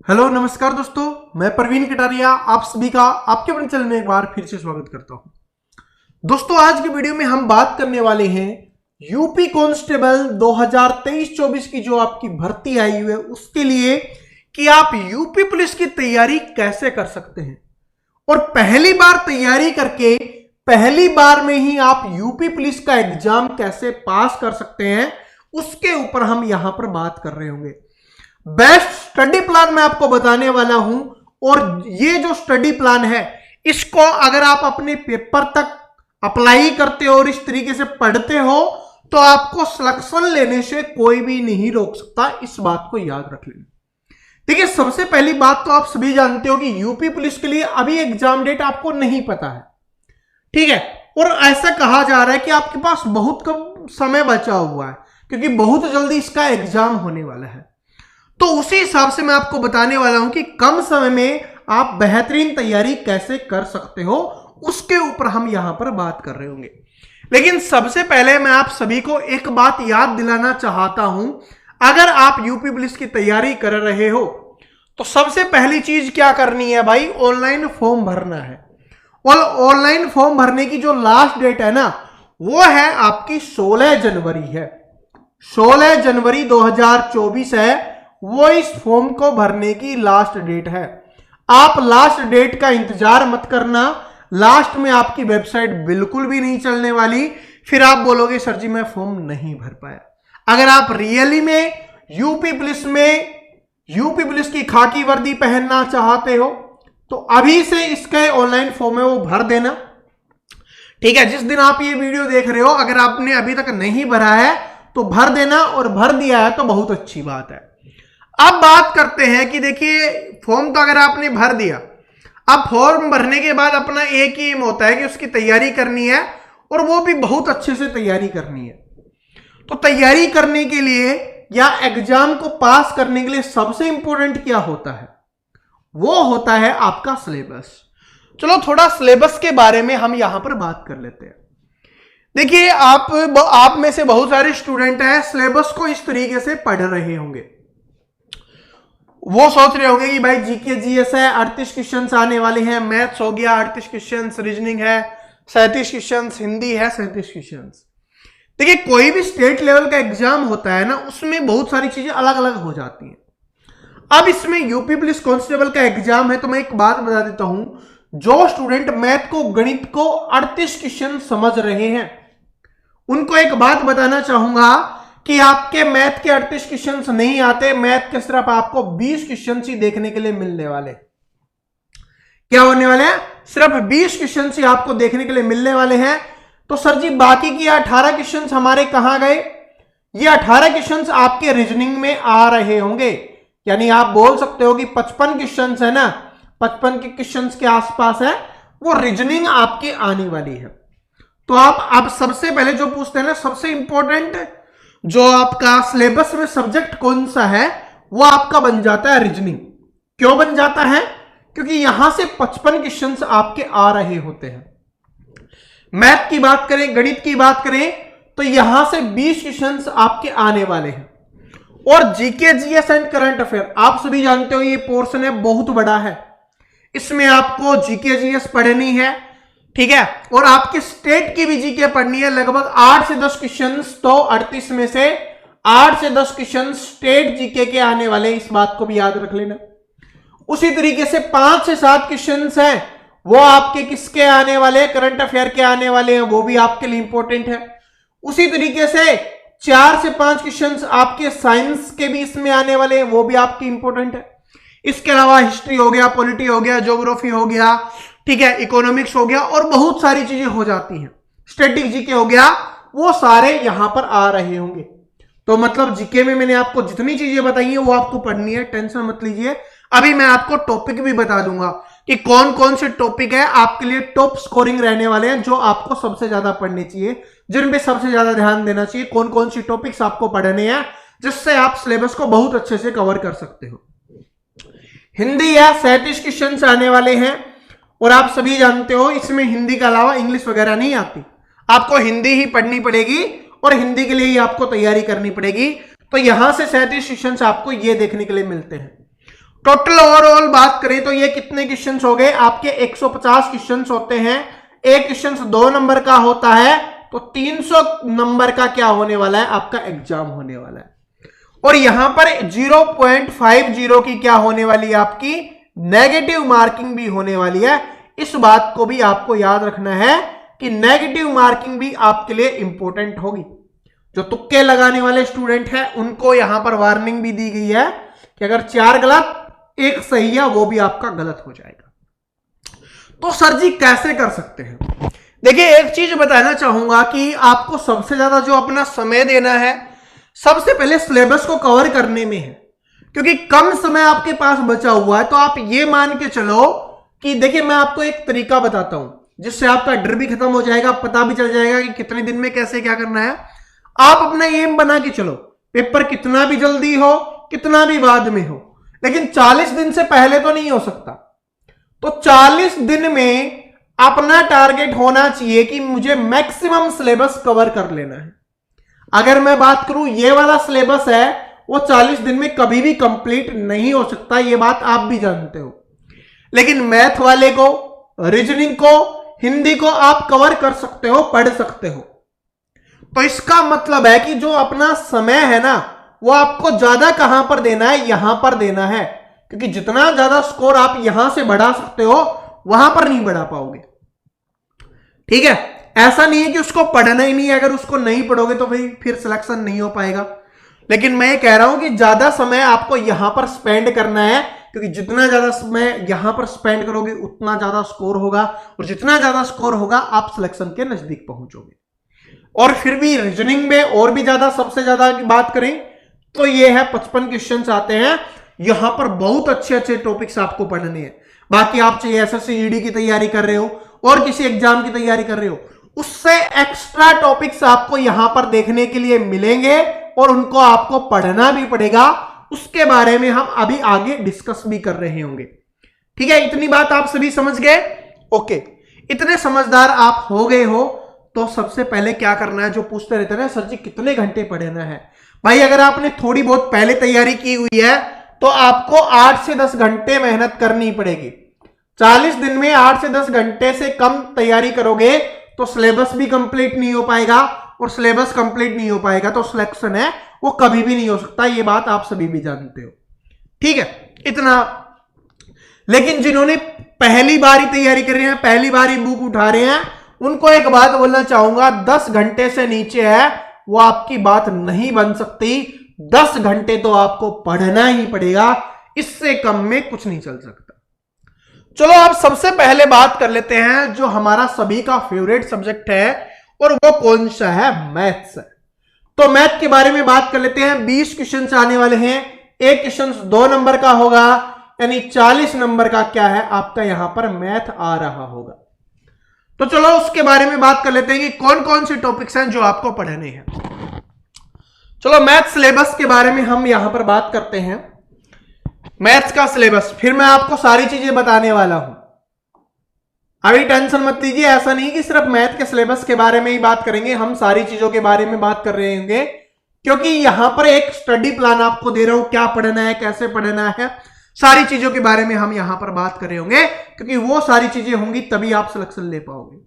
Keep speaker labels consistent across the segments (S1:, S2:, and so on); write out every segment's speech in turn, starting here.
S1: Hello नमस्कार दोस्तों, मैं प्रवीण कटारिया आप सभी का आपके अपने चैनल में एक बार फिर से स्वागत करता हूं। दोस्तों आज की वीडियो में हम बात करने वाले हैं यूपी कांस्टेबल 2023-24 की जो आपकी भर्ती आई हुई है उसके लिए कि आप यूपी पुलिस की तैयारी कैसे कर सकते हैं और पहली बार तैयारी करके पहली बार में ही आप यूपी पुलिस का एग्जाम कैसे पास कर सकते हैं उसके ऊपर हम यहां पर बात कर रहे होंगे। बेस्ट स्टडी प्लान मैं आपको बताने वाला हूं और ये जो स्टडी प्लान है इसको अगर आप अपने पेपर तक अप्लाई करते हो और इस तरीके से पढ़ते हो तो आपको सिलेक्शन लेने से कोई भी नहीं रोक सकता। इस बात को याद रख लेना। देखिए सबसे पहली बात तो आप सभी जानते हो कि यूपी पुलिस के लिए अभी एग्जाम डेट आपको नहीं पता है, ठीक है, और ऐसा कहा जा रहा है कि आपके पास बहुत कम समय बचा हुआ है क्योंकि बहुत जल्दी इसका एग्जाम होने वाला है। तो उसी हिसाब से मैं आपको बताने वाला हूं कि कम समय में आप बेहतरीन तैयारी कैसे कर सकते हो उसके ऊपर हम यहां पर बात कर रहे होंगे। लेकिन सबसे पहले मैं आप सभी को एक बात याद दिलाना चाहता हूं, अगर आप यूपी पुलिस की तैयारी कर रहे हो तो सबसे पहली चीज क्या करनी है भाई, ऑनलाइन फॉर्म भरना है। और ऑनलाइन फॉर्म भरने की जो लास्ट डेट है ना वो है आपकी 16 जनवरी है। 16 जनवरी 2024 है वो इस फॉर्म को भरने की लास्ट डेट है। आप लास्ट डेट का इंतजार मत करना, लास्ट में आपकी वेबसाइट बिल्कुल भी नहीं चलने वाली, फिर आप बोलोगे सर जी मैं फॉर्म नहीं भर पाया। अगर आप रियली में यूपी पुलिस की खाकी वर्दी पहनना चाहते हो तो अभी से इसके ऑनलाइन फॉर्म है वो भर देना, ठीक है। जिस दिन आप ये वीडियो देख रहे हो अगर आपने अभी तक नहीं भरा है तो भर देना, और भर दिया है तो बहुत अच्छी बात है। अब बात करते हैं कि देखिए फॉर्म तो अगर आपने भर दिया, अब फॉर्म भरने के बाद अपना एक ही एम होता है कि उसकी तैयारी करनी है और वो भी बहुत अच्छे से तैयारी करनी है। तो तैयारी करने के लिए या एग्जाम को पास करने के लिए सबसे इंपॉर्टेंट क्या होता है, वो होता है आपका सिलेबस। चलो थोड़ा सिलेबस के बारे में हम यहां पर बात कर लेते हैं। देखिए आप में से बहुत सारे स्टूडेंट हैं सिलेबस को इस तरीके से पढ़ रहे होंगे, वो सोच रहे होंगे कि भाई जीके जीएस है 38 क्वेश्चंस आने वाले हैं, मैथ्स हो गया 38 क्वेश्चंस, रीजनिंग है 37 क्वेश्चंस, हिंदी है 37 क्वेश्चंस। देखिए कोई भी स्टेट लेवल का एग्जाम होता है ना उसमें बहुत सारी चीजें अलग अलग हो जाती हैं। अब इसमें यूपी पुलिस कांस्टेबल का एग्जाम है तो मैं एक बात बता देता हूं, जो स्टूडेंट मैथ को गणित को 38 क्वेश्चन समझ रहे हैं उनको एक बात बताना चाहूंगा कि आपके मैथ के 38 क्वेश्चंस नहीं आते, मैथ के सिर्फ आपको 20 क्वेश्चंस ही देखने के लिए मिलने वाले। क्या होने वाले हैं, सिर्फ 20 क्वेश्चंस ही आपको देखने के लिए मिलने वाले हैं। तो सर जी बाकी की 18 क्वेश्चंस हमारे कहां गए, ये 18 क्वेश्चंस आपके रीजनिंग में आ रहे होंगे, यानी आप बोल सकते हो कि 55 क्वेश्चंस है ना, 55 के क्वेश्चंस के आसपास है वो रीजनिंग आपके आने वाली है। तो आप सबसे पहले जो पूछते हैं ना, सबसे इंपॉर्टेंट जो आपका सिलेबस में सब्जेक्ट कौन सा है वो आपका बन जाता है रीजनिंग। क्यों बन जाता है, क्योंकि यहां से 55 क्वेश्चंस आपके आ रहे होते हैं। मैथ की बात करें, गणित की बात करें तो यहां से 20 क्वेश्चंस आपके आने वाले हैं। और GK GS and current affair आप सभी जानते हो ये पोर्शन है बहुत बड़ा है, इसमें आपको जीके जीएस पढ़नी है, ठीक है, और आपके स्टेट की भी जीके पढ़नी है। लगभग 8 से 10 क्वेश्चंस, तो 38 में से 8 से 10 क्वेश्चन स्टेट जीके के आने वाले, इस बात को भी याद रख लेना। उसी तरीके से 5 से 7 क्वेश्चंस हैं वो आपके किसके आने वाले, करंट अफेयर के आने वाले हैं, वो भी आपके लिए इंपॉर्टेंट है। उसी तरीके से 4 से 5 क्वेश्चंस आपके साइंस के भी इसमें आने वाले हैं, वो भी आपके इंपॉर्टेंट है। इसके अलावा हिस्ट्री हो गया, पॉलिटी हो गया, ज्योग्राफी हो गया, ठीक है, इकोनॉमिक्स हो गया और बहुत सारी चीजें हो जाती हैं, स्टैटिक जीके हो गया, वो सारे यहां पर आ रहे होंगे। तो मतलब जीके में मैंने आपको जितनी चीजें बताई है वो आपको पढ़नी है, टेंशन मत लीजिए। अभी मैं आपको टॉपिक भी बता दूंगा कि कौन कौन से टॉपिक है आपके लिए टॉप स्कोरिंग रहने वाले हैं, जो आपको सबसे ज्यादा पढ़ने चाहिए, जिन पे सबसे ज्यादा ध्यान देना चाहिए, कौन कौन सी टॉपिक्स आपको पढ़ने हैं जिससे आप सिलेबस को बहुत अच्छे से कवर कर सकते हो। हिंदी या 37 क्वेश्चन आने वाले हैं और आप सभी जानते हो इसमें हिंदी के अलावा इंग्लिश वगैरह नहीं आती, आपको हिंदी ही पढ़नी पड़ेगी और हिंदी के लिए ही आपको तैयारी करनी पड़ेगी। तो यहां से 37 क्वेश्चंस आपको ये देखने के लिए मिलते हैं। टोटल ओवरऑल बात करें तो ये कितने क्वेश्चंस हो गए आपके? 150 क्वेश्चंस होते हैं। एक क्वेश्चन 2 नंबर का होता है, तो 300 नंबर का क्या होने वाला है? आपका एग्जाम होने वाला है। और यहां पर 0.50 की क्या होने वाली है? आपकी नेगेटिव मार्किंग भी होने वाली है। इस बात को भी आपको याद रखना है कि नेगेटिव मार्किंग भी आपके लिए इंपॉर्टेंट होगी। जो तुक्के लगाने वाले स्टूडेंट हैं उनको यहां पर वार्निंग भी दी गई है कि अगर 4 गलत 1 सही है वो भी आपका गलत हो जाएगा। तो सर जी कैसे कर सकते हैं? देखिए, एक चीज बताना चाहूंगा कि आपको सबसे ज्यादा जो अपना समय देना है, सबसे पहले सिलेबस को कवर करने में है, क्योंकि कम समय आपके पास बचा हुआ है। तो आप ये मान के चलो कि देखिए, मैं आपको एक तरीका बताता हूं जिससे आपका डर भी खत्म हो जाएगा, पता भी चल जाएगा कि कितने दिन में कैसे क्या करना है। आप अपना एम बना के चलो, पेपर कितना भी जल्दी हो, कितना भी बाद में हो, लेकिन 40 दिन से पहले तो नहीं हो सकता। तो 40 दिन में अपना टारगेट होना चाहिए कि मुझे मैक्सिमम सिलेबस कवर कर लेना है। अगर मैं बात करूं, ये वाला सिलेबस है वो 40 दिन में कभी भी कंप्लीट नहीं हो सकता, ये बात आप भी जानते हो। लेकिन मैथ वाले को, रीजनिंग को, हिंदी को आप कवर कर सकते हो, पढ़ सकते हो। तो इसका मतलब है कि जो अपना समय है ना, वो आपको ज्यादा कहां पर देना है? यहां पर देना है, क्योंकि जितना ज्यादा स्कोर आप यहां से बढ़ा सकते हो वहां पर नहीं बढ़ा पाओगे। ठीक है, ऐसा नहीं है कि उसको पढ़ना ही नहीं है, अगर उसको नहीं पढ़ोगे तो फिर सिलेक्शन नहीं हो पाएगा। लेकिन मैं ये कह रहा हूं कि ज्यादा समय आपको यहां पर स्पेंड करना है, क्योंकि जितना ज्यादा समय यहां पर स्पेंड करोगे उतना ज्यादा स्कोर होगा, और जितना ज्यादा स्कोर होगा आप सिलेक्शन के नजदीक पहुंचोगे। और फिर भी रीजनिंग में और भी ज्यादा, सबसे ज्यादा की बात करें तो ये है 55 क्वेश्चन आते हैं। यहां पर बहुत अच्छे अच्छे टॉपिक्स आपको पढ़ने हैं। बाकी आप चाहे एसएससी ईडी की तैयारी कर रहे हो और किसी एग्जाम की तैयारी कर रहे हो, उससे एक्स्ट्रा टॉपिक्स आपको यहां पर देखने के लिए मिलेंगे और उनको आपको पढ़ना भी पड़ेगा। उसके बारे में हम अभी आगे डिस्कस भी कर रहे होंगे। ठीक है, इतनी बात आप सभी समझ गए? ओके, इतने समझदार आप हो गए हो तो सबसे पहले क्या करना है? जो पूछते रहते हैं ना, सर जी कितने घंटे पढ़ना है? भाई, अगर आपने थोड़ी बहुत पहले तैयारी की हुई है तो आपको 8 से 10 घंटे मेहनत करनी पड़ेगी। 40 दिन में 8 से 10 घंटे से कम तैयारी करोगे तो सिलेबस भी कंप्लीट नहीं हो पाएगा, और सिलेबस कंप्लीट नहीं हो पाएगा तो सिलेक्शन है वो कभी भी नहीं हो सकता। ये बात आप सभी भी जानते हो। ठीक है, इतना। लेकिन जिन्होंने पहली बार ही तैयारी कर रहे हैं, पहली बार ही बुक उठा रहे हैं, उनको एक बात बोलना चाहूंगा, 10 घंटे से नीचे है वो आपकी बात नहीं बन सकती। 10 घंटे तो आपको पढ़ना ही पड़ेगा, इससे कम में कुछ नहीं चल सकता। चलो, अब सबसे पहले बात कर लेते हैं जो हमारा सभी का फेवरेट सब्जेक्ट है, और वो कौन सा है? मैथ्स। तो मैथ के बारे में बात कर लेते हैं। 20 क्वेश्चन आने वाले हैं। एक क्वेश्चन 2 नंबर का होगा, यानी 40 नंबर का क्या है आपका यहां पर मैथ आ रहा होगा। तो चलो उसके बारे में बात कर लेते हैं कि कौन कौन से टॉपिक्स हैं जो आपको पढ़ने हैं। चलो, मैथ सिलेबस के बारे में हम यहां पर बात करते हैं। मैथ्स का सिलेबस, फिर मैं आपको सारी चीजें बताने वाला हूं। अभी टेंशन मत लीजिए, ऐसा नहीं कि सिर्फ मैथ के सिलेबस के बारे में ही बात करेंगे, हम सारी चीजों के बारे में बात कर रहे होंगे, क्योंकि यहां पर एक स्टडी प्लान आपको दे रहा हूं, क्या पढ़ना है, कैसे पढ़ना है, सारी चीजों के बारे में हम यहां पर बात कर रहे होंगे, क्योंकि वो सारी चीजें होंगी तभी आप सिलेक्शन ले पाओगे।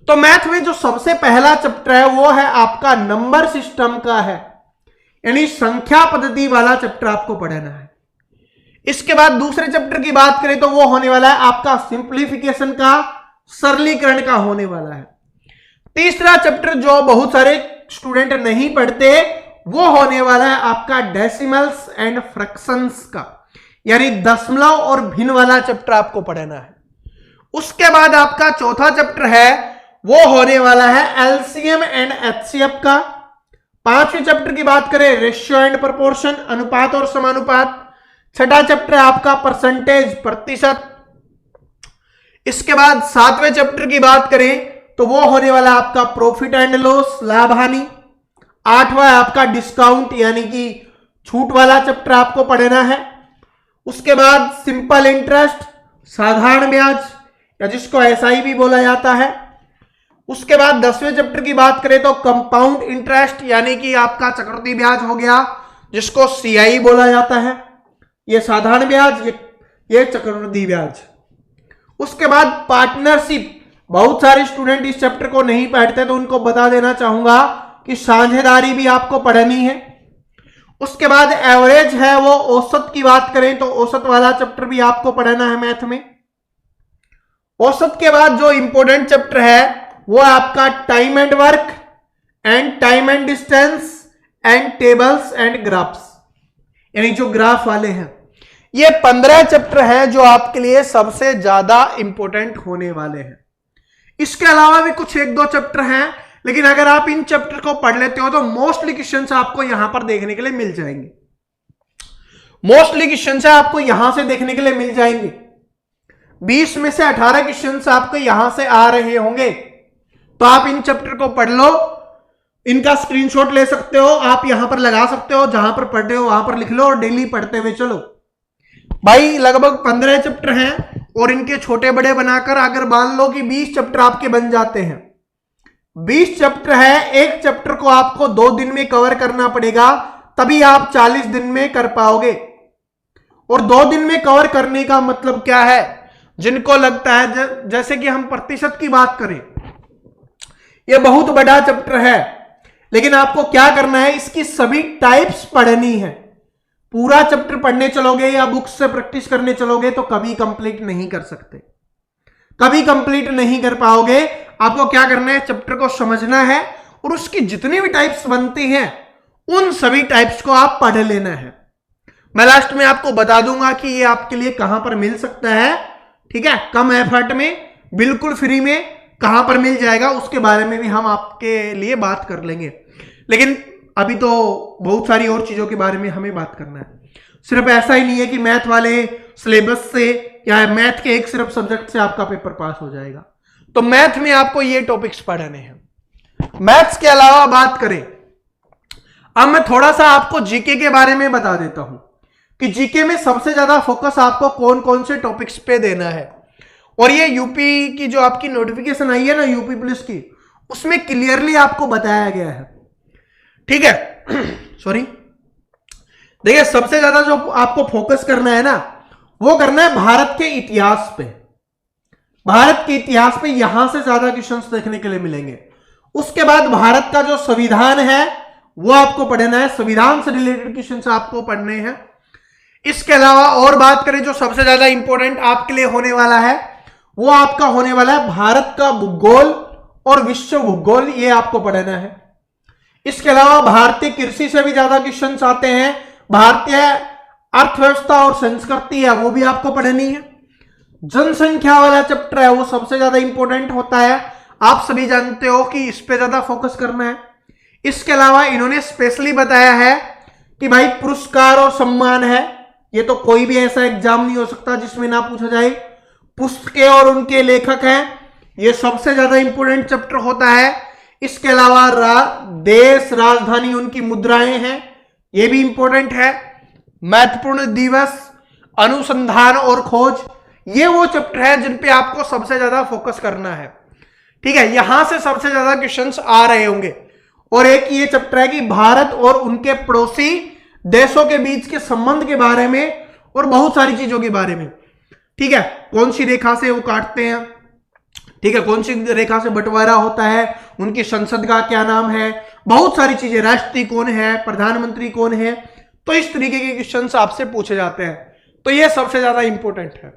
S1: तो मैथ में जो सबसे पहला चैप्टर है वो है आपका नंबर सिस्टम का है, यानी संख्या पद्धति वाला चैप्टर आपको पढ़ना है। इसके बाद दूसरे चैप्टर की बात करें तो वो होने वाला है आपका सिंप्लीफिकेशन का, सरलीकरण का होने वाला है। तीसरा चैप्टर जो बहुत सारे स्टूडेंट नहीं पढ़ते, वो होने वाला है आपका डेसिमल्स एंड फ्रैक्शंस का, यानी दशमलव और भिन्न वाला चैप्टर आपको पढ़ना है। उसके बाद आपका चौथा चैप्टर है वो होने वाला है एलसीएम एंड एचसीएफ का। पांचवें चैप्टर की बात करें रेशियो एंड प्रोपोर्शन, अनुपात और समानुपात। छठा चैप्टर है आपका परसेंटेज, प्रतिशत। इसके बाद सातवें चैप्टर की बात करें तो वो होने वाला आपका प्रॉफिट एंड लॉस, लाभ हानि। आठवां है आपका डिस्काउंट, यानी कि छूट वाला चैप्टर आपको पढ़ना है। उसके बाद सिंपल इंटरेस्ट, साधारण ब्याज, या जिसको एसआई भी बोला जाता है। उसके बाद 10वें चैप्टर की बात करें तो कंपाउंड इंटरेस्ट, यानी कि आपका चक्रवृद्धि ब्याज हो गया, जिसको सीआई बोला जाता है। ये साधारण ब्याज, ये चक्रवृद्धि ब्याज। उसके बाद पार्टनरशिप, बहुत सारे स्टूडेंट इस चैप्टर को नहीं पढ़ते तो उनको बता देना चाहूंगा कि साझेदारी भी आपको पढ़नी है। उसके बाद एवरेज है, वो औसत की बात करें तो औसत वाला चैप्टर भी आपको पढ़ना है मैथ में। औसत के बाद जो इंपॉर्टेंट चैप्टर है वो आपका time and work and time and distance and tables and graphs, यानी जो ग्राफ वाले हैं। ये 15 चैप्टर हैं जो आपके लिए सबसे ज्यादा इंपॉर्टेंट होने वाले हैं। इसके अलावा भी कुछ एक दो चैप्टर हैं, लेकिन अगर आप इन चैप्टर को पढ़ लेते हो तो मोस्टली क्वेश्चंस आपको यहां पर देखने के लिए मिल जाएंगे। मोस्टली क्वेश्चंस आपको यहां से देखने के लिए मिल जाएंगे। 20 में से 18 क्वेश्चंस आपको यहां से आ रहे होंगे, तो आप इन चैप्टर को पढ़ लो, इनका स्क्रीनशॉट ले सकते हो, आप यहां पर लगा सकते हो, जहां पर पढ़ रहे हो वहां पर लिख लो और डेली पढ़ते हुए चलो। भाई लगभग 15 चैप्टर हैं और इनके छोटे बड़े बनाकर अगर मान लो कि 20 चैप्टर आपके बन जाते हैं, 20 चैप्टर है, एक चैप्टर को आपको 2 दिन में कवर करना पड़ेगा, तभी आप 40 दिन में कर पाओगे। और 2 दिन में कवर करने का मतलब क्या है? जिनको लगता है जैसे कि हम प्रतिशत की बात करें, यह बहुत बड़ा चैप्टर है, लेकिन आपको क्या करना है, इसकी सभी टाइप्स पढ़नी है। पूरा चैप्टर पढ़ने चलोगे या बुक्स से प्रैक्टिस करने चलोगे तो कभी कंप्लीट नहीं कर सकते, कभी कंप्लीट नहीं कर पाओगे। आपको क्या करना है, चैप्टर को समझना है और उसकी जितनी भी टाइप्स बनती हैं उन सभी टाइप्स को आप पढ़ लेना है। मैं लास्ट में आपको बता दूंगा कि ये आपके लिए कहां पर मिल सकता है, ठीक है, कम एफर्ट में, बिल्कुल फ्री में कहां पर मिल जाएगा, उसके बारे में भी हम आपके लिए बात कर लेंगे। लेकिन अभी तो बहुत सारी और चीजों के बारे में हमें बात करना है। सिर्फ ऐसा ही नहीं है कि मैथ वाले सिलेबस से या मैथ के एक सिर्फ सब्जेक्ट से आपका पेपर पास हो जाएगा, तो मैथ में आपको ये टॉपिक्स पढ़ने हैं। मैथ्स के अलावा बात करें, अब मैं थोड़ा सा आपको जीके के बारे में बता देता हूं कि जीके में सबसे ज्यादा फोकस आपको कौन कौन से टॉपिक्स पे देना है। और ये यूपी की जो आपकी नोटिफिकेशन आई है ना, यूपी पुलिस की, उसमें क्लियरली आपको बताया गया है, ठीक है। सॉरी, देखिए सबसे ज्यादा जो आपको फोकस करना है ना, वो करना है भारत के इतिहास पे। भारत के इतिहास पे यहां से ज्यादा क्वेश्चंस देखने के लिए मिलेंगे। उसके बाद भारत का जो संविधान है वो आपको पढ़ना है, संविधान से रिलेटेड क्वेश्चंस आपको पढ़ने हैं। इसके अलावा और बात करें जो सबसे ज्यादा इंपॉर्टेंट आपके लिए होने वाला है, वो आपका होने वाला है भारत का भूगोल और विश्व भूगोल, ये आपको पढ़ना है। इसके अलावा भारतीय कृषि से भी ज्यादा क्वेश्चंस आते हैं, भारतीय अर्थव्यवस्था और संस्कृति है वो भी आपको पढ़नी है। जनसंख्या वाला चैप्टर है वो सबसे ज्यादा इंपॉर्टेंट होता है, आप सभी जानते हो कि इस पे ज्यादा फोकस करना है। इसके अलावा इन्होंने स्पेशली बताया है कि भाई पुरस्कार और सम्मान है, ये तो कोई भी ऐसा एग्जाम नहीं हो सकता जिसमें ना पूछा जाए। पुस्तकें और उनके लेखक हैं, ये सबसे ज्यादा इंपॉर्टेंट चैप्टर होता है। इसके अलावा देश राजधानी उनकी मुद्राएं हैं, ये भी इंपॉर्टेंट है। महत्वपूर्ण दिवस, अनुसंधान और खोज, ये वो चैप्टर है जिन पे आपको सबसे ज्यादा फोकस करना है, ठीक है। यहां से सबसे ज्यादा क्वेश्चंस आ रहे होंगे। और एक ये चैप्टर है कि भारत और उनके पड़ोसी देशों के बीच के संबंध के बारे में और बहुत सारी चीजों के बारे में, ठीक है। कौन सी रेखा से वो काटते हैं, ठीक है, कौन सी रेखा से बंटवारा होता है, उनकी संसद का क्या नाम है, बहुत सारी चीजें, राष्ट्रपति कौन है, प्रधानमंत्री कौन है, तो इस तरीके के क्वेश्चंस आपसे पूछे जाते हैं। तो ये सबसे ज्यादा इंपॉर्टेंट है,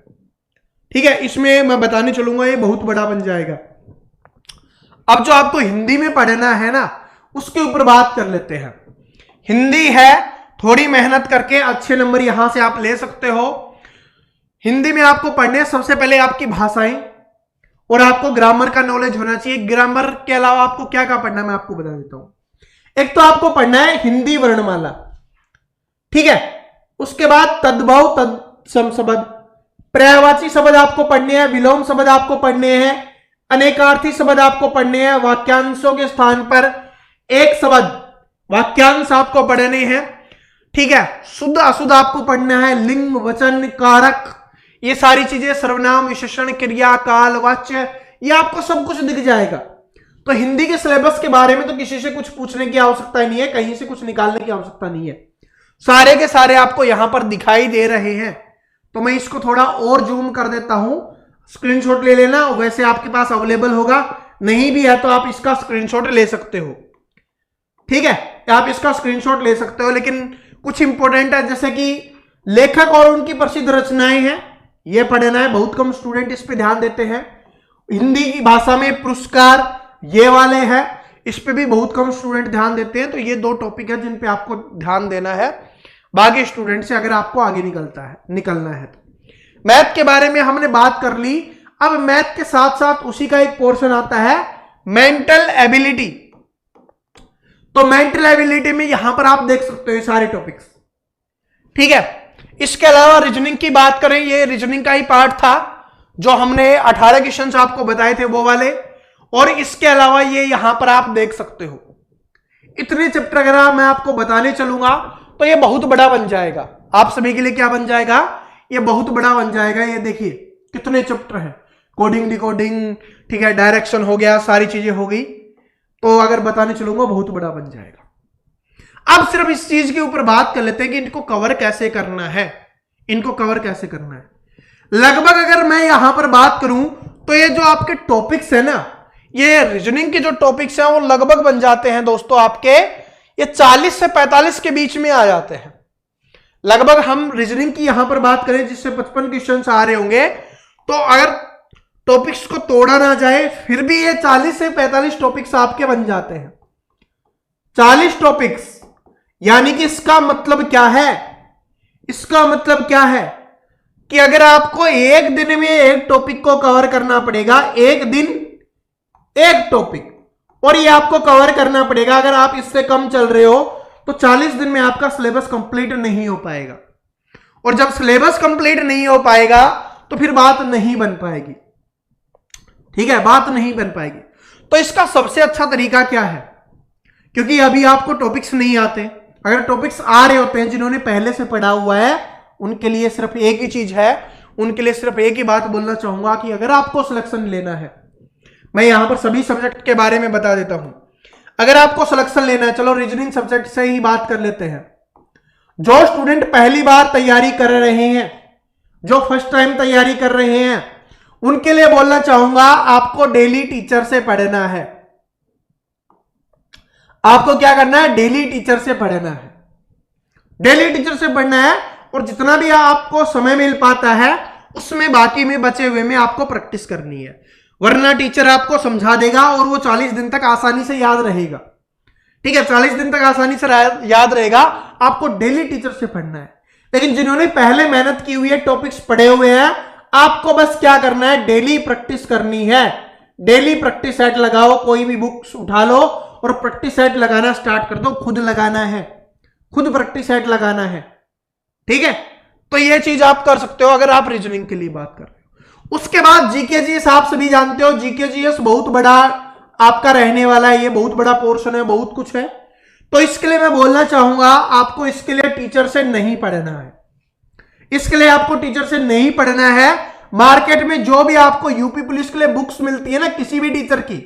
S1: ठीक है। इसमें मैं बताने चलूंगा, ये बहुत बड़ा बन जाएगा। अब जो आपको हिंदी में पढ़ना है ना, उसके ऊपर बात कर लेते हैं। हिंदी है, थोड़ी मेहनत करके अच्छे नंबर यहां से आप ले सकते हो। हिंदी में आपको पढ़ने सबसे पहले आपकी भाषाएं और आपको ग्रामर का नॉलेज होना चाहिए। ग्रामर के अलावा आपको क्या क्या पढ़ना है मैं आपको बता देता हूं। एक तो आपको पढ़ना है हिंदी वर्णमाला, ठीक है। उसके बाद तद्भव, तत्सम शब्द, पर्यायवाची शब्द आपको पढ़ने हैं, विलोम शब्द आपको पढ़ने हैं, अनेकार्थी शब्द आपको पढ़ने हैं, वाक्यांशों के स्थान पर एक शब्द वाक्यांश आपको पढ़ने हैं, ठीक है। शुद्ध अशुद्ध आपको पढ़ना है, लिंग, वचन, कारक, ये सारी चीजें, सर्वनाम, विशेषण, क्रिया, काल, वाच्य, ये आपको सब कुछ दिख जाएगा। तो हिंदी के सिलेबस के बारे में तो किसी से कुछ पूछने की आवश्यकता नहीं है, कहीं से कुछ निकालने की आवश्यकता नहीं है। सारे के सारे आपको यहां पर दिखाई दे रहे हैं। तो मैं इसको थोड़ा और जूम कर देता हूं, स्क्रीनशॉट ले लेना। वैसे आपके पास अवेलेबल होगा, नहीं भी है तो आप इसका स्क्रीनशॉट ले सकते हो। ठीक है, आप इसका स्क्रीनशॉट ले सकते हो। लेकिन कुछ इंपॉर्टेंट है, जैसे कि लेखक और उनकी प्रसिद्ध रचनाएं हैं, ये पढ़ना है। बहुत कम स्टूडेंट इस पे ध्यान देते हैं। हिंदी की भाषा में पुरस्कार, ये वाले हैं, इस पे भी बहुत कम स्टूडेंट ध्यान देते हैं। तो ये दो टॉपिक है जिन पे आपको ध्यान देना है बाकी स्टूडेंट से, अगर आपको आगे निकलना है तो। मैथ के बारे में हमने बात कर ली। अब मैथ के साथ साथ उसी का एक पोर्शन आता है मेंटल एबिलिटी। तो मेंटल एबिलिटी में यहां पर आप देख सकते हो ये सारे टॉपिक्स। ठीक है, इसके अलावा रीजनिंग की बात करें, ये रीजनिंग का ही पार्ट था जो हमने 18 क्वेश्चंस आपको बताए थे वो वाले। और इसके अलावा ये यहां पर आप देख सकते हो इतने चैप्टर अगर मैं आपको बताने चलूंगा तो ये बहुत बड़ा बन जाएगा। आप सभी के लिए क्या बन जाएगा, ये बहुत बड़ा बन जाएगा। ये देखिए कितने चैप्टर हैं, कोडिंग, डिकोडिंग, ठीक है, डायरेक्शन हो गया, सारी चीजें हो गई। तो अगर बताने चलूंगा बहुत बड़ा बन जाएगा। अब सिर्फ इस चीज के ऊपर बात कर लेते हैं कि इनको कवर कैसे करना है। इनको कवर कैसे करना है, लगभग अगर मैं यहां पर बात करूं तो ये जो आपके टॉपिक्स है ना, ये रीजनिंग के जो टॉपिक्स हैं वो लगभग बन जाते हैं दोस्तों आपके, ये 40 से 45 के बीच में आ जाते हैं। लगभग हम रीजनिंग की यहां पर बात करें जिससे 55 क्वेश्चन आ रहे होंगे, तो अगर टॉपिक्स को तोड़ा ना जाए फिर भी ये 40 से 45 टॉपिक्स आपके बन जाते हैं। 40 टॉपिक्स, यानी कि इसका मतलब क्या है, इसका मतलब क्या है कि अगर आपको एक दिन में एक टॉपिक को कवर करना पड़ेगा, एक दिन एक टॉपिक, और ये आपको कवर करना पड़ेगा। अगर आप इससे कम चल रहे हो तो 40 दिन में आपका सिलेबस कंप्लीट नहीं हो पाएगा। और जब सिलेबस कंप्लीट नहीं हो पाएगा तो फिर बात नहीं बन पाएगी। ठीक है, बात नहीं बन पाएगी। तो इसका सबसे अच्छा तरीका क्या है, क्योंकि अभी आपको टॉपिक्स नहीं आते, अगर टॉपिक्स आ रहे होते हैं जिन्होंने पहले से पढ़ा हुआ है उनके लिए सिर्फ एक ही चीज है, उनके लिए सिर्फ एक ही बात बोलना चाहूंगा कि अगर आपको सिलेक्शन लेना है, मैं यहां पर सभी सब्जेक्ट के बारे में बता देता हूं। अगर आपको सिलेक्शन लेना है, चलो रीजनिंग सब्जेक्ट से ही बात कर लेते हैं। जो स्टूडेंट पहली बार तैयारी कर रहे हैं, जो फर्स्ट टाइम तैयारी कर रहे हैं, उनके लिए बोलना चाहूंगा आपको डेली टीचर से पढ़ना है। आपको क्या करना है, डेली टीचर से पढ़ना है। डेली टीचर से पढ़ना है और जितना भी आपको समय मिल पाता है उसमें बाकी में बचे हुए में आपको प्रैक्टिस करनी है, वरना टीचर आपको समझा देगा और वो 40 दिन तक आसानी से याद रहेगा। ठीक है, 40 दिन तक आसानी से याद रहेगा। आपको डेली टीचर से पढ़ना है। लेकिन जिन्होंने पहले मेहनत की हुई है, टॉपिक्स पढ़े हुए हैं, आपको बस क्या करना है, डेली प्रैक्टिस करनी है। डेली प्रैक्टिस सेट लगाओ, कोई भी बुक्स उठा लो और प्रैक्टिस सेट लगाना स्टार्ट कर दो। खुद लगाना है, खुद प्रैक्टिस सेट लगाना है। ठीक है, तो ये चीज आप कर सकते हो अगर आप रीजनिंग के लिए बात कर रहे हो। उसके बाद जीके जीएस, आप सभी जानते हो जीके जीएस बहुत बड़ा आपका रहने वाला है, ये बहुत बड़ा पोर्शन है, बहुत कुछ है। तो इसके लिए मैं बोलना चाहूंगा आपको इसके लिए टीचर से नहीं पढ़ना है। इसके लिए आपको टीचर से नहीं पढ़ना है। मार्केट में जो भी आपको यूपी पुलिस के लिए बुक्स मिलती है ना, किसी भी टीचर की,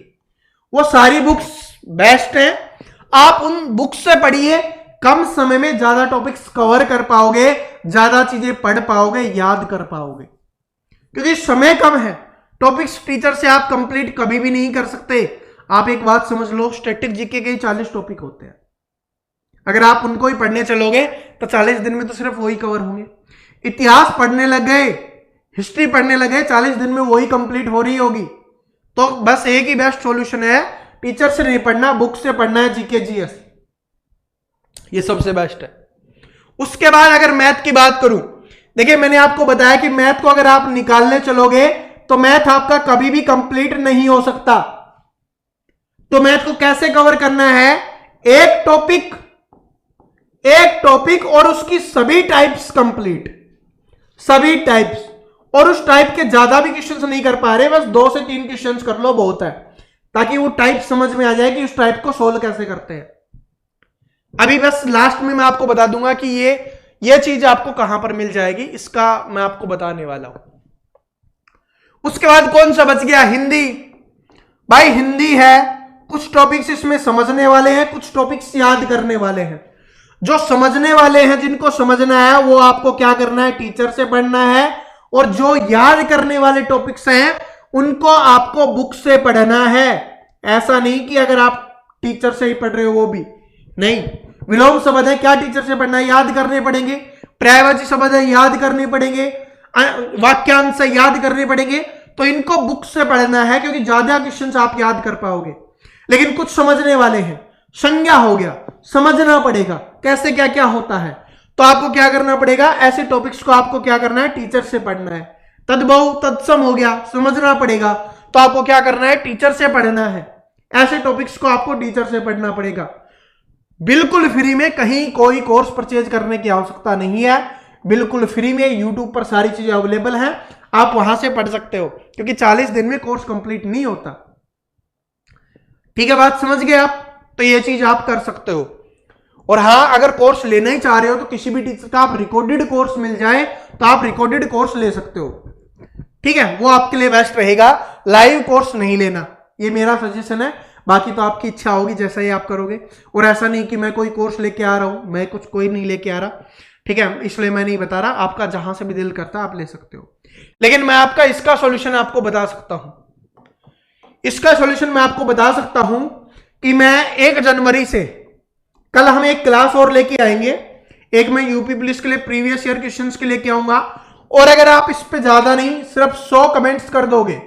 S1: वो सारी बुक्स बेस्ट है। आप उन बुक्स से पढ़िए, कम समय में ज्यादा टॉपिक्स कवर कर पाओगे, ज्यादा चीजें पढ़ पाओगे, याद कर पाओगे, क्योंकि समय कम है। टॉपिक्स टीचर से आप कंप्लीट कभी भी नहीं कर सकते। आप एक बात समझ लो, स्टैटिक जीके के 40 टॉपिक होते हैं। अगर आप उनको ही पढ़ने चलोगे तो 40 दिन में तो सिर्फ वही कवर होंगे। इतिहास पढ़ने लग गए, हिस्ट्री पढ़ने लगे, 40 दिन में वही कंप्लीट हो रही होगी। तो बस एक ही बेस्ट सॉल्यूशन है, टीचर से नहीं पढ़ना, बुक से पढ़ना है, जीके जीएस, ये सबसे बेस्ट है। उसके बाद अगर मैथ की बात करूं, देखिए मैंने आपको बताया कि मैथ को अगर आप निकालने चलोगे तो मैथ आपका कभी भी कंप्लीट नहीं हो सकता। तो मैथ को कैसे कवर करना है, एक टॉपिक और उसकी सभी टाइप्स कंप्लीट, सभी टाइप्स, और उस टाइप के ज्यादा भी क्वेश्चंस नहीं कर पा रहे, बस 2 से 3 क्वेश्चंस कर लो, बहुत है, ताकि वो टाइप समझ में आ जाए कि उस टाइप को सोल्व कैसे करते हैं। अभी बस लास्ट में मैं आपको बता दूंगा कि ये चीज आपको कहां पर मिल जाएगी, इसका मैं आपको बताने वाला हूं। उसके बाद कौन सा बच गया, हिंदी। भाई हिंदी है, कुछ टॉपिक्स इसमें समझने वाले हैं, कुछ टॉपिक्स याद करने वाले हैं। जो समझने वाले हैं, जिनको समझना है, वो आपको क्या करना है, टीचर से पढ़ना है। और जो याद करने वाले टॉपिक्स हैं उनको आपको बुक से पढ़ना है। ऐसा नहीं कि अगर आप टीचर से ही पढ़ रहे हो वो भी नहीं। विलोम शब्द है, क्या टीचर से पढ़ना है, याद करने पड़ेंगे। पर्यायवाची शब्द है, याद करने पड़ेंगे। वाक्यांश से याद करने पड़ेंगे। तो इनको बुक से पढ़ना है क्योंकि ज्यादा क्वेश्चंस आप याद कर पाओगे। लेकिन कुछ समझने वाले हैं, संज्ञा हो गया, समझना पड़ेगा कैसे क्या क्या होता है। तो आपको क्या करना पड़ेगा, ऐसे टॉपिक्स को आपको क्या करना है, टीचर से पढ़ना है। तद्भव तत्सम हो गया, समझना पड़ेगा, तो आपको क्या करना है, टीचर से पढ़ना है। ऐसे टॉपिक्स को आपको टीचर से पढ़ना पड़ेगा। बिल्कुल फ्री में, कहीं कोई कोर्स परचेज करने की आवश्यकता नहीं है। बिल्कुल फ्री में यूट्यूब पर सारी चीजें अवेलेबल हैं, आप वहां से पढ़ सकते हो क्योंकि 40 दिन में कोर्स कंप्लीट नहीं होता। ठीक है, बात समझ गए आप? तो ये चीज आप कर सकते हो। और हाँ, अगर कोर्स लेना ही चाह रहे हो तो किसी भी टीचर का आप रिकॉर्डेड कोर्स मिल जाए तो आप रिकॉर्डेड कोर्स ले सकते हो। ठीक है, वो आपके लिए बेस्ट रहेगा। लाइव कोर्स नहीं लेना, ये मेरा सजेशन है। बाकी तो आपकी इच्छा होगी, जैसा ही आप करोगे। और ऐसा नहीं कि मैं कोई कोर्स लेके आ रहा हूं, मैं कुछ कोई नहीं लेके आ रहा। ठीक है, इसलिए मैं नहीं बता रहा। आपका जहां से भी दिल करता आप ले सकते हो। लेकिन मैं आपका इसका सॉल्यूशन आपको बता सकता हूं। इसका सॉल्यूशन मैं आपको बता सकता हूं कि मैं 1 जनवरी से, कल हम एक क्लास और लेके आएंगे। एक मैं यूपी पुलिस के लिए प्रीवियस ईयर क्वेश्चंस के लेके आऊंगा। और अगर आप इस पे ज्यादा नहीं, सिर्फ 100 कमेंट्स कर दोगे,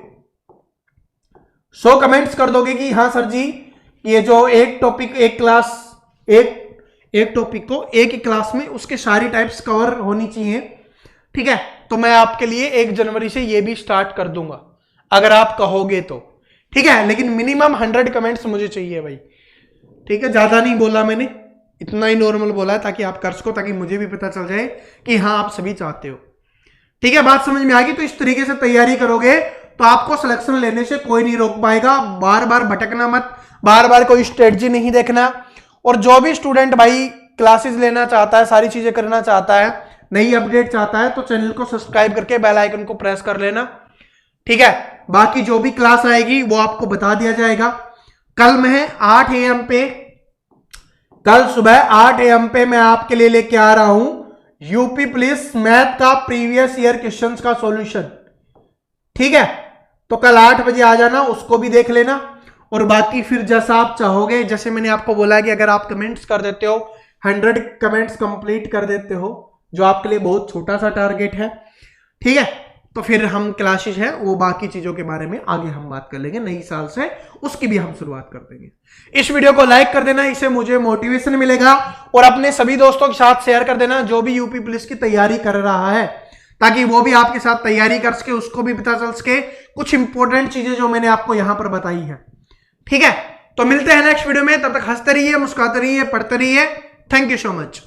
S1: 100 कमेंट्स कर दोगे कि हाँ सर जी, ये जो एक टॉपिक, एक क्लास, एक टॉपिक को एक ही क्लास में उसके सारी टाइप्स कवर होनी चाहिए। ठीक है, तो मैं आपके लिए 1 जनवरी से ये भी स्टार्ट कर दूंगा अगर आप कहोगे तो। ठीक है, लेकिन मिनिमम 100 कमेंट्स मुझे चाहिए भाई। ठीक है, ज्यादा नहीं बोला मैंने, इतना ही नॉर्मल बोला है ताकि आप कर सको, ताकि मुझे भी पता चल जाए कि हाँ आप सभी चाहते हो। ठीक है, बात समझ में आ गई? तो इस तरीके से तैयारी करोगे तो आपको सिलेक्शन लेने से कोई नहीं रोक पाएगा। बार बार भटकना मत, बार बार कोई स्ट्रेटजी नहीं देखना। और जो भी स्टूडेंट भाई क्लासेस लेना चाहता है, सारी चीजें करना चाहता है, नई अपडेट चाहता है, तो चैनल को सब्सक्राइब करके बेल आइकन को प्रेस कर लेना। ठीक है, बाकी जो भी क्लास आएगी वो आपको बता दिया जाएगा। कल मैं 8 AM पे, कल सुबह 8 AM पे मैं आपके लिए लेके आ रहा हूं यूपी पुलिस मैथ का प्रीवियस ईयर क्वेश्चंस का सॉल्यूशन। ठीक है, तो कल 8 बजे आ जाना, उसको भी देख लेना। और बाकी फिर जैसा आप चाहोगे, जैसे मैंने आपको बोला कि अगर आप कमेंट्स कर देते हो, 100 कमेंट्स कंप्लीट कर देते हो, जो आपके लिए बहुत छोटा सा टारगेट है, ठीक है, तो फिर हम क्लासेस हैं वो बाकी चीजों के बारे में आगे हम बात कर लेंगे। नई साल से उसकी भी हम शुरुआत कर देंगे। इस वीडियो को लाइक कर देना, इससे मुझे मोटिवेशन मिलेगा। और अपने सभी दोस्तों के साथ शेयर कर देना जो भी यूपी पुलिस की तैयारी कर रहा है, ताकि वो भी आपके साथ तैयारी कर सके, उसको भी पता चल सके कुछ इंपॉर्टेंट चीजें जो मैंने आपको यहां पर बताई है। ठीक है, तो मिलते हैं नेक्स्ट वीडियो में। तब तक हंसते रहिए, मुस्कुराते रहिए, पढ़ते रहिए। Thank you so much.